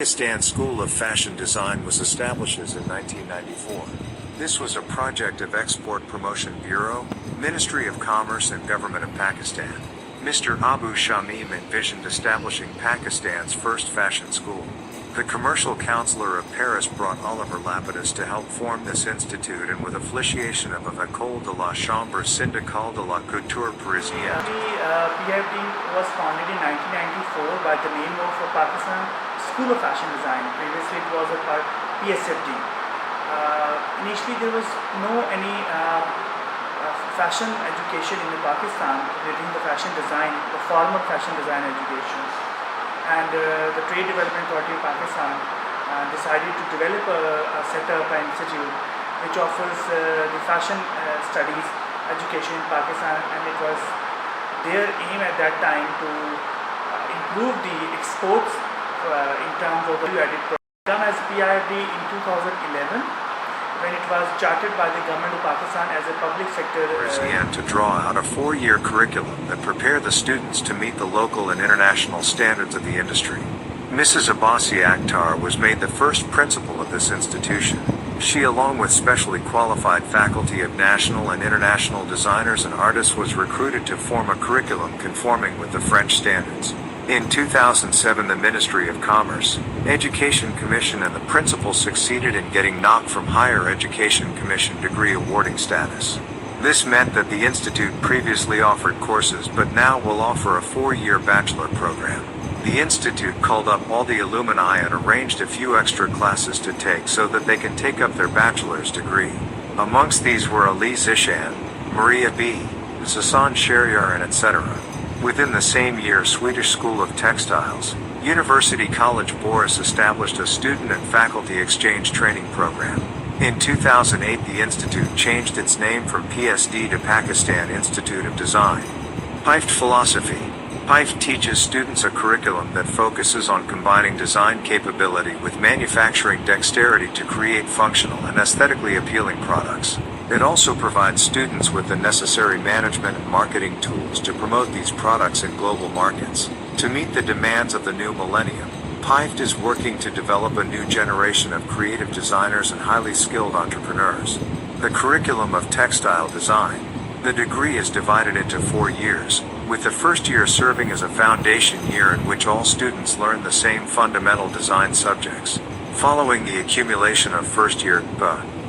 Pakistan School of Fashion Design was established in 1994. This was a project of Export Promotion Bureau, Ministry of Commerce and Government of Pakistan. Mr. Abu Shamim envisioned establishing Pakistan's first fashion school. The Commercial Councillor of Paris brought Oliver Lapidus to help form this institute, and with affiliation of École de la Chambre syndicale de la couture parisienne. The pifd was founded in 1994 by the name of Pakistan School of Fashion Design. Previously it was a part pifd. Initially there was no any fashion education in Pakistan within the fashion design, the formal fashion design education. And the Trade Development Authority of Pakistan decided to develop set up an institute which offers the fashion studies education in Pakistan, and it was their aim at that time to improve the exports in terms of the value-added products. Done as pifd in 2011 when it was chartered by the government of Pakistan as a public sector. To draw out a 4-year curriculum that prepare the students to meet the local and international standards of the industry. Mrs. Abbasi Akhtar was made the first principal of this institution. She, along with specially qualified faculty of national and international designers and artists, was recruited to form a curriculum conforming with the French standards. In 2007, the Ministry of Commerce, Education Commission and the principal succeeded in getting knocked from Higher Education Commission degree awarding status. This meant that the institute previously offered courses but now will offer a 4-year bachelor program. The institute called up all the alumni and arranged a few extra classes to take so that they can take up their bachelor's degree. Amongst these were Ali Zishan, Maria B., Sasan Sheriar, and etc. Within the same year, Swedish School of Textiles, University College Boris established a student and faculty exchange training program. In 2008, the institute changed its name from PSD to Pakistan Institute of Design. pifd philosophy. pifd teaches students a curriculum that focuses on combining design capability with manufacturing dexterity to create functional and aesthetically appealing products. It also provides students with the necessary management and marketing tools to promote these products in global markets. To meet the demands of the new millennium, pifd is working to develop a new generation of creative designers and highly skilled entrepreneurs. The curriculum of textile design. The degree is divided into 4 years, with the first year serving as a foundation year in which all students learn the same fundamental design subjects. Following the accumulation of first year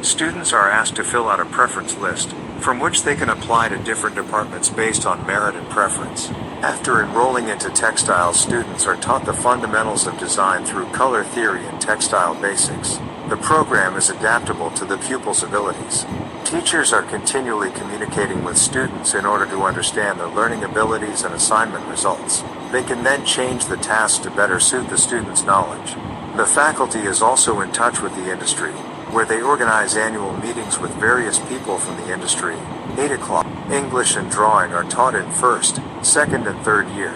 students are asked to fill out a preference list, from which they can apply to different departments based on merit and preference. After enrolling into textiles, students are taught the fundamentals of design through color theory and textile basics. The program is adaptable to the pupils' abilities. Teachers are continually communicating with students in order to understand their learning abilities and assignment results. They can then change the task to better suit the students' knowledge. The faculty is also in touch with the industry, where they organize annual meetings with various people from the industry. 8 o'clock. English and drawing are taught in first, second and third year.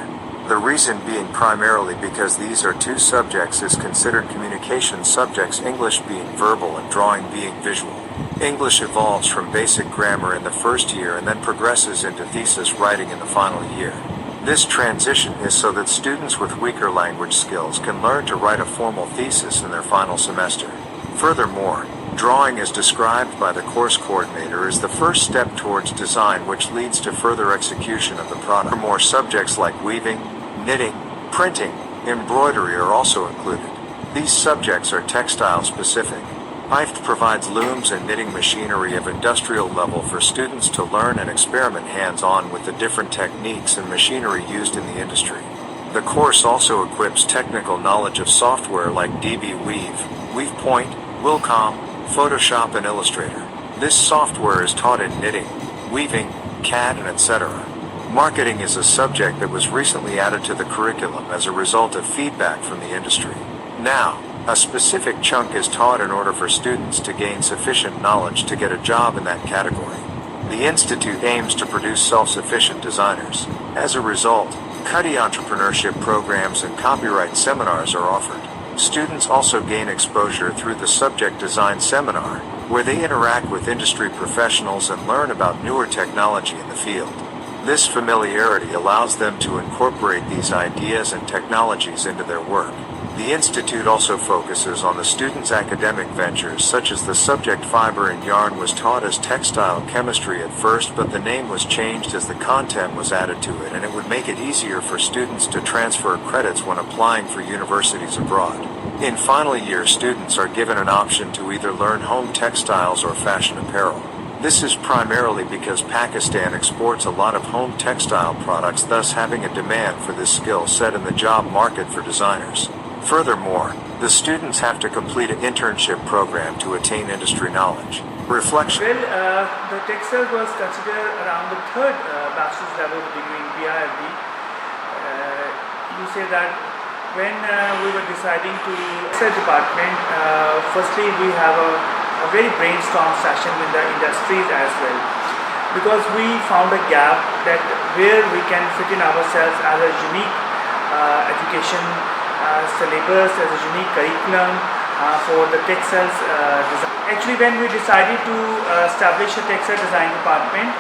The reason being primarily because these are 2 subjects is considered communication subjects, English being verbal and drawing being visual. English evolves from basic grammar in the first year and then progresses into thesis writing in the final year. This transition is so that students with weaker language skills can learn to write a formal thesis in their final semester. Furthermore, drawing as described by the course coordinator is the first step towards design, which leads to further execution of the product. More subjects like weaving, knitting, printing, embroidery are also included. These subjects are textile specific. pifd provides looms and knitting machinery of industrial level for students to learn and experiment hands-on with the different techniques and machinery used in the industry. The course also equips technical knowledge of software like DB Weave, WeavePoint, Wilcom, Photoshop and Illustrator. This software is taught in knitting, weaving, CAD and etc. Marketing is a subject that was recently added to the curriculum as a result of feedback from the industry. Now, a specific chunk is taught in order for students to gain sufficient knowledge to get a job in that category. The institute aims to produce self-sufficient designers. As a result, cutty entrepreneurship programs and copyright seminars are offered. Students also gain exposure through the subject design seminar, where they interact with industry professionals and learn about newer technology in the field. This familiarity allows them to incorporate these ideas and technologies into their work. The institute also focuses on the students' academic ventures, such as the subject fiber and yarn was taught as textile chemistry at first, but the name was changed as the content was added to it, and it would make it easier for students to transfer credits when applying for universities abroad. In final year, students are given an option to either learn home textiles or fashion apparel. This is primarily because Pakistan exports a lot of home textile products, thus having a demand for this skill set in the job market for designers. Furthermore, the students have to complete an internship program to attain industry knowledge. Reflection. Well, the textile was considered around the third bachelor's level degree in pifd. You say that when we were deciding to textile department, firstly we have a very brainstorm session with the industries as well, because we found a gap that where we can fit in ourselves as a unique education syllabus, as a unique curriculum for the textiles design. Actually, when we decided to establish a textile design department,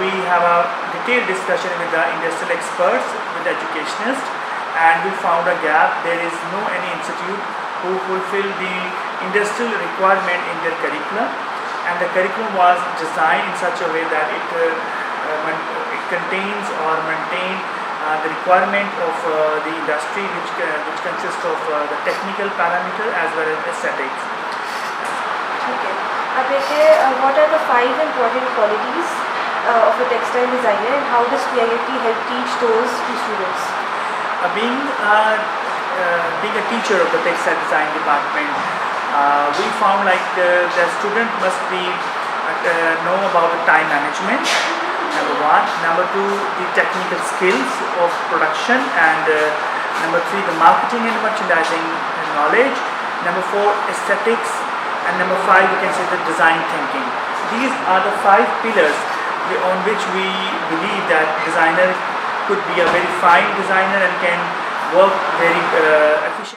we have a detailed discussion with the industrial experts, with the educationists, and we found a gap. There is no any institute who fulfill the industrial requirement in their curriculum, and the curriculum was designed in such a way that it contains or maintains the requirement of the industry, which consists of the technical parameter as well as aesthetics. Okay. What are the 5 important qualities of a textile designer, and how does pifd help teach those to students? Being a teacher of the textile design department, we found like the student must be know about the time management, number 1. Number 2, the technical skills of production, and number 3, the marketing and merchandising knowledge. Number 4, aesthetics, and number 5, we can say the design thinking. These are the 5 pillars on which we believe that designer could be a very fine designer and can work very efficiently.